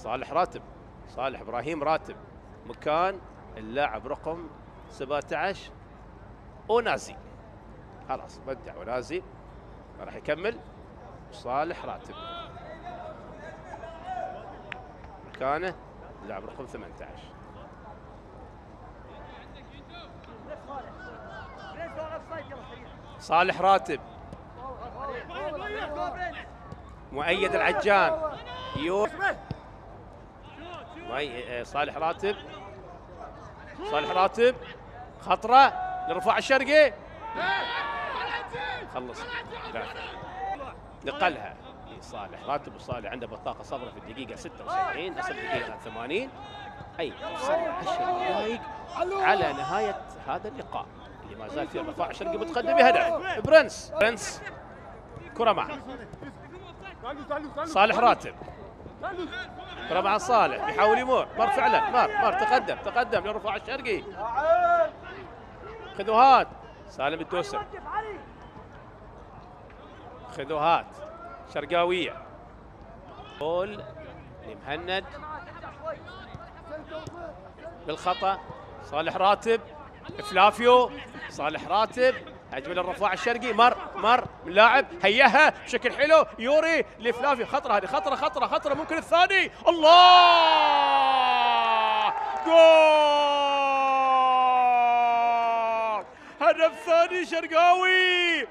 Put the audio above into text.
صالح راتب، صالح ابراهيم راتب مكان اللاعب رقم 17 اونازي. خلاص بدع اونازي ما راح يكمل. صالح راتب مكانه اللاعب رقم 18. صالح راتب، مؤيد العجان، صالح راتب، صالح راتب خطره لرفاع الشرقي، خلص نقلها لصالح راتب. وصالح عنده بطاقه صفراء في الدقيقه 76 اصل الدقيقه 80. اي توصل 10 دقائق على نهايه هذا اللقاء اللي ما زال فيه رفاع الشرقي متقدم بهدف. برنس كره معه صالح راتب، كره مع صالح بيحاول يمر، مر فعلا، مر تقدم لرفاع الشرقي. خذوهات سالم الدوسر، خذوهات شرقاويه، جول لمهند بالخطا. صالح راتب، فلافيو، صالح راتب هجمه للرفاع الشرقي، مر من لاعب هياها بشكل حلو، يوري لفلافيو، خطره هذه، خطره ممكن الثاني، الله جول، هدف ثاني شرقاوي.